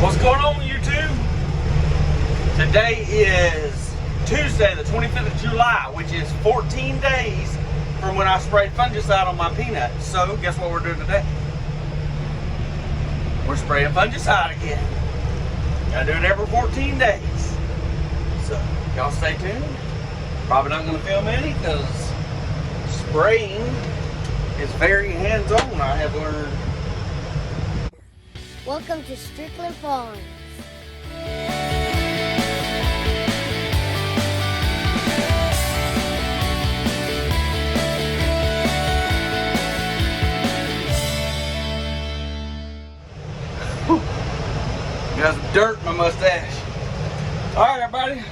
What's going on, YouTube? Today is Tuesday, the 25th of July, which is 14 days from when I sprayed fungicide on my peanuts. So, guess what we're doing today? We're spraying fungicide again. Gotta do it every 14 days. So, y'all stay tuned. Probably not gonna film any because spraying is very hands-on, I have learned. Welcome to Strickland Farms. Got some dirt in my mustache. All right, everybody.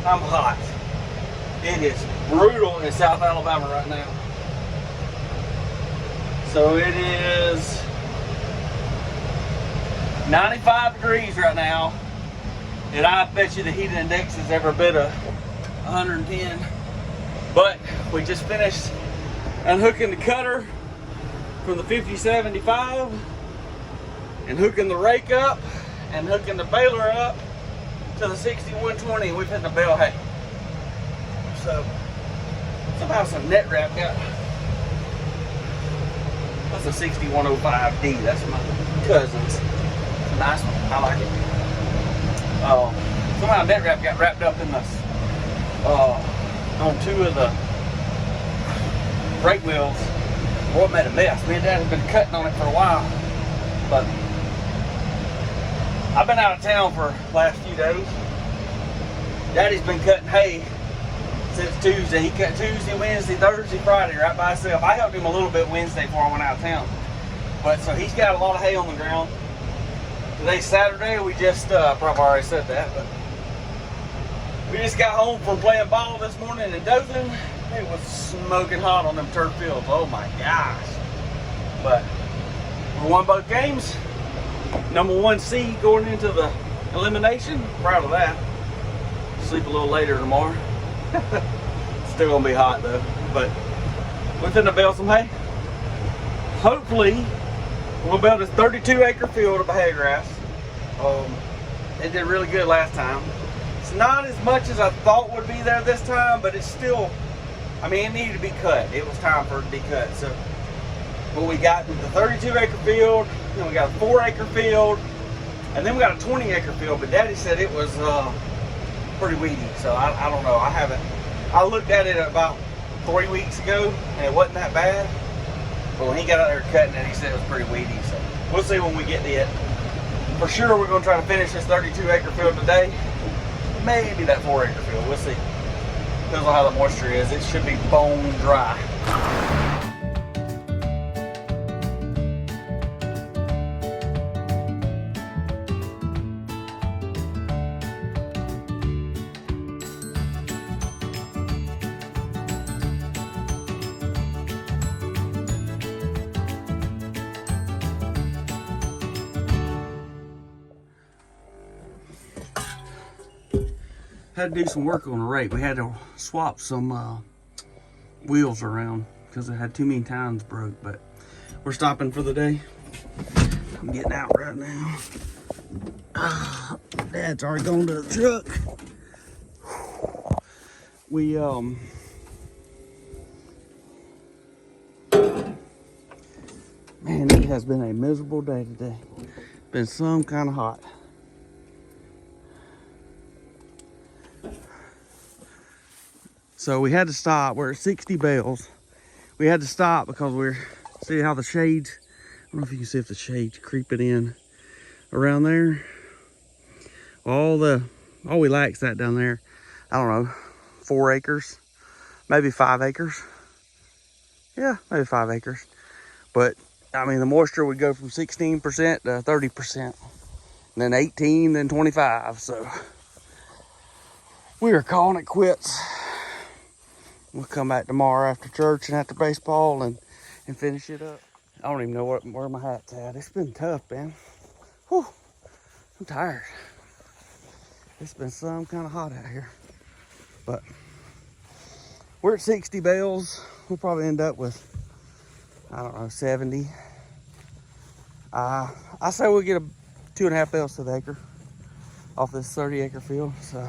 I'm hot. It is brutal in South Alabama right now. So it is 95 degrees right now, and I bet you the heat index is every bit of 110. But we just finished unhooking the cutter from the 5075 and hooking the rake up and hooking the baler up to the 6120. We've hit the bale hay. So somehow some net wrap got. That's a 6105D. That's my cousin's. It's a nice one. I like it. Somehow net wrap got wrapped up in this on two of the brake wheels. Boy, it made a mess. Me and Dad have been cutting on it for a while, but I've been out of town for the last few days. Daddy's been cutting hay since Tuesday. He cut Tuesday, Wednesday, Thursday, Friday right by himself. I helped him a little bit Wednesday before I went out of town. But so he's got a lot of hay on the ground. Today's Saturday. We just probably already said that, but we just got home from playing ball this morning in Dothan. It was smoking hot on them turf fields. Oh my gosh. But we won both games. Number 1 seed going into the elimination. Proud of that. Sleep a little later tomorrow. Still gonna be hot though, but we're finna bale some hay. Hopefully we'll bale this 32-acre field of hay grass. It did really good last time. It's not as much as I thought would be there this time, but it's still, I mean, it needed to be cut. It was time for it to be cut. So well, we got the 32-acre field, then we got a 4-acre field, and then we got a 20-acre field, but Daddy said it was pretty weedy, so I don't know. I looked at it about 3 weeks ago and it wasn't that bad, but when he got out there cutting it, he said it was pretty weedy. So we'll see when we get to it. For sure we're going to try to finish this 32-acre field today. Maybe that 4-acre field, we'll see. Depends on how the moisture is. It should be bone dry. Had to do some work on the rake. We had to swap some wheels around because it had too many tines broke, but we're stopping for the day. I'm getting out right now. Dad's already going to the truck. We man, it has been a miserable day today. Been some kind of hot. So we had to stop. We're at 60 bales. We had to stop because see how the shades, I don't know if you can see if the shades creeping in around there. All we lack's that down there. I don't know, 4 acres, maybe 5 acres. Yeah, maybe 5 acres. But I mean, the moisture would go from 16% to 30%, and then 18, then 25. So we are calling it quits. We'll come back tomorrow after church and after baseball and finish it up. I don't even know where my hat's at. It's been tough, man. Whew, I'm tired. It's been some kind of hot out here. But we're at 60 bales. We'll probably end up with, I don't know, 70. I say we get a 2.5 bales to the acre off this 30-acre field, so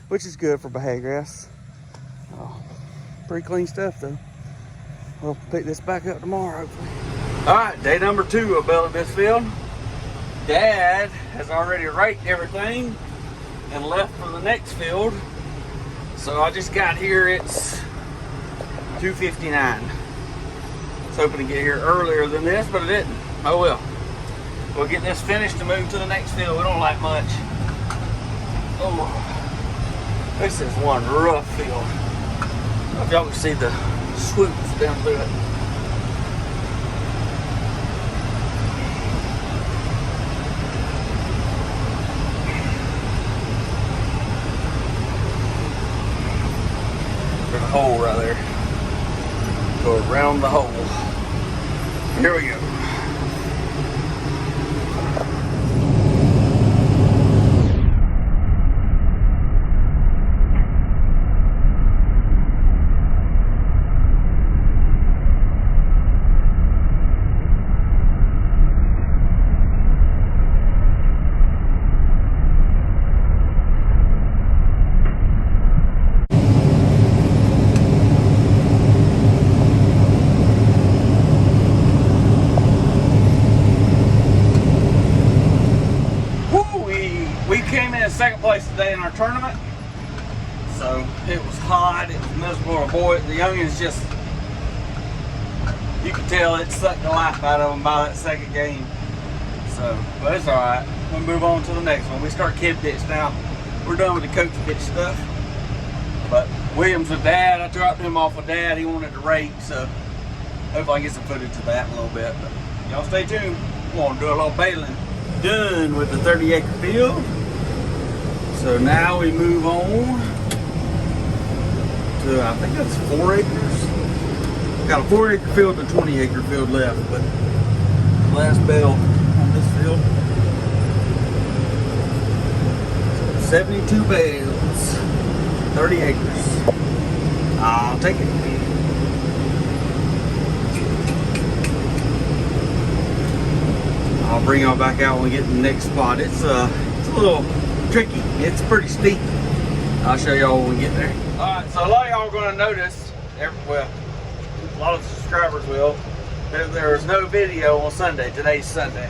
which is good for hay grass. Pretty clean stuff though. We'll pick this back up tomorrow, hopefully. All right, day number 2 of belling this field. Dad has already raked everything and left for the next field. So I just got here, it's 2:59. I was hoping to get here earlier than this, but I didn't. Oh well. We'll get this finished and move to the next field. We don't like much. Oh, this is one rough field. I don't know if y'all can see the swoops down through it. There's a hole right there. Go around the hole. Here we go. Second place today in our tournament, so it was hot, it was miserable. Boy, the youngins just, you could tell it sucked the life out of them by that second game. So, but it's all right. We'll move on to the next one. We start kid pitch now. We're done with the coach pitch stuff. But Williams with Dad, I dropped him off with Dad. He wanted to rake, so hopefully I can get some footage of that in a little bit. But y'all stay tuned. We're gonna do a little baling. Done with the 30-acre field. So now we move on to, I think that's 4 acres. Got a 4-acre field and a 20-acre field left, but last bale on this field. So 72 bales, 30 acres. I'll take it. I'll bring y'all back out when we get to the next spot. It's a little tricky. It's pretty steep. I'll show y'all when we get there. Alright, so a lot of y'all are going to notice, well, a lot of subscribers will, that there is no video on Sunday. Today's Sunday.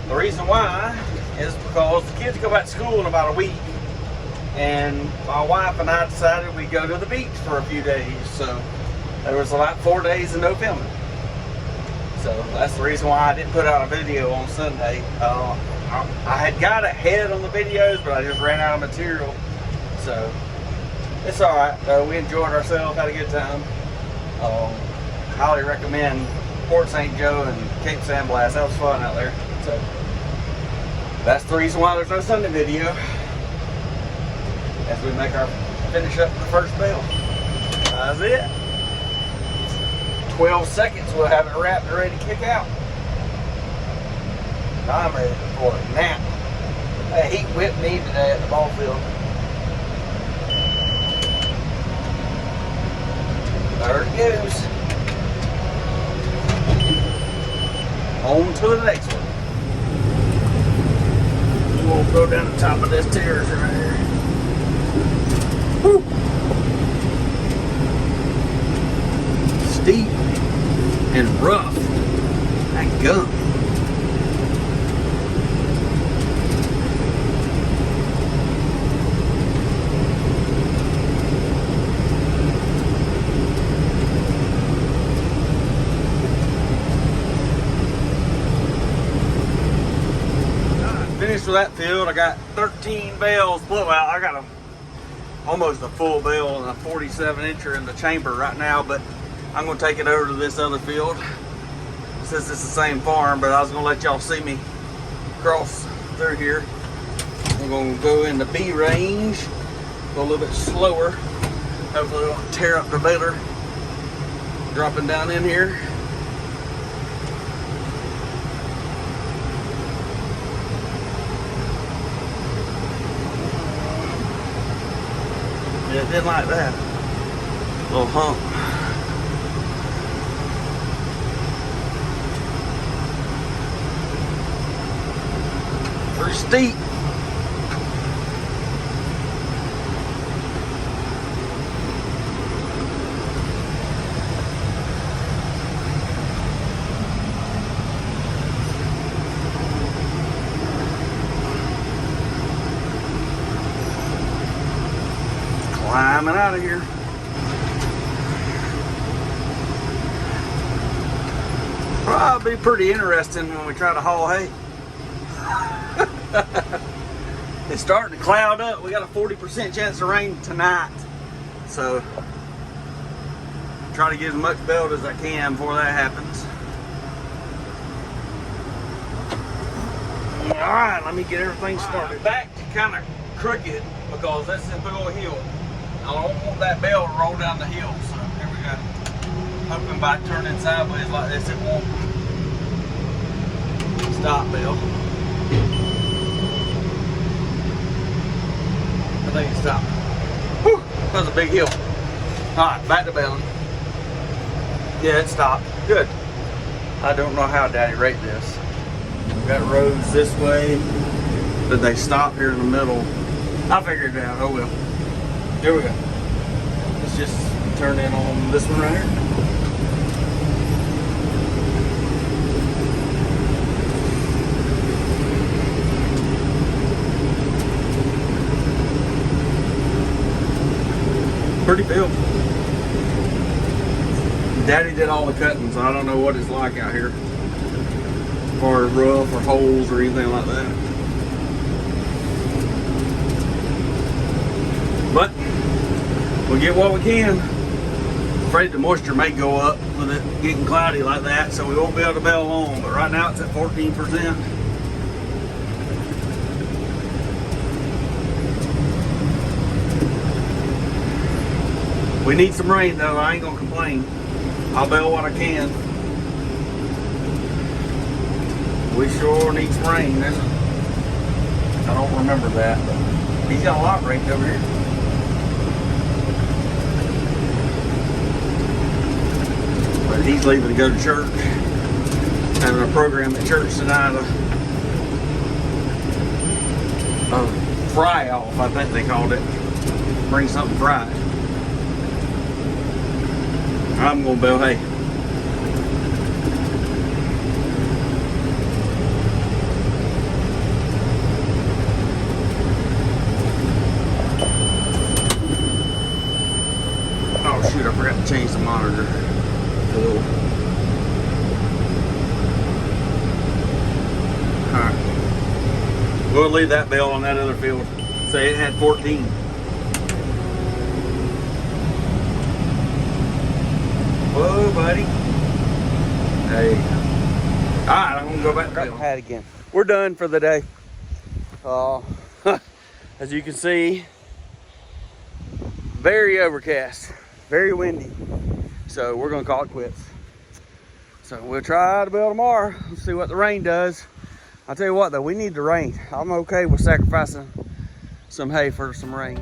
The reason why is because the kids go back to school in about a week, and my wife and I decided we'd go to the beach for a few days. So there was about 4 days of no filming. So that's the reason why I didn't put out a video on Sunday. I had got ahead on the videos, but I just ran out of material. So it's all right. We enjoyed ourselves, had a good time. Highly recommend Port St. Joe and Cape San Blas. That was fun out there. So that's the reason why there's no Sunday video, as we make our finish up the first bale. That's it. 12 seconds, we'll have it wrapped and ready to kick out. I'm ready for a nap. Hey, heat whipped me today at the ball field. There it goes. On to the next one. We'll go down the top of this terrace right here. Woo. Steep and rough. That gum. Finished with that field. I got 13 bales blowout. I got almost a full bale and a 47-incher in the chamber right now, but I'm going to take it over to this other field since it's the same farm. But I was going to let y'all see me cross through here. I'm going to go in the B range, go a little bit slower. Hopefully it won't tear up the baler dropping down in here. Yeah, it didn't like that. Little hump. pretty steep. Climbing out of here. Probably be pretty interesting when we try to haul hay. It's starting to cloud up. We got a 40% chance of rain tonight. So try to get as much belt as I can before that happens. All right, let me get everything started. Back to kind of crooked because that's a big old hill. I don't want that bell to roll down the hill, so here we go. Hoping by turning sideways like this it won't stop bell. I think it stopped. Whew, that was a big hill. Alright, back to belling. Yeah, it stopped. Good. I don't know how Daddy rate this. We've got roads this way. Did they stop here in the middle? I'll figure it out. Oh well. Here we go. Let's just turn in on this one right here. Pretty field. Daddy did all the cutting, so I don't know what it's like out here. As far as rough or holes or anything like that. But we'll get what we can. Afraid the moisture may go up with it getting cloudy like that, so we won't be able to bale long. But right now it's at 14%. We need some rain though. I ain't gonna complain. I'll bale what I can. We sure need some rain. I don't remember that, but he's got a lot raked over here. But he's leaving to go to church. Having a program at church tonight. A fry off, I think they called it. Bring something fried. I'm gonna bale hay. Oh shoot, I forgot to change the monitor. Alright. We'll leave that bale on that other field. Say it had 14. Whoa, buddy. Hey. Alright, I'm gonna go back to the hat again. We're done for the day. As you can see, very overcast, very windy. So we're gonna call it quits. So we'll try to build tomorrow. Let's see what the rain does. I'll tell you what though, we need the rain. I'm okay with sacrificing some hay for some rain.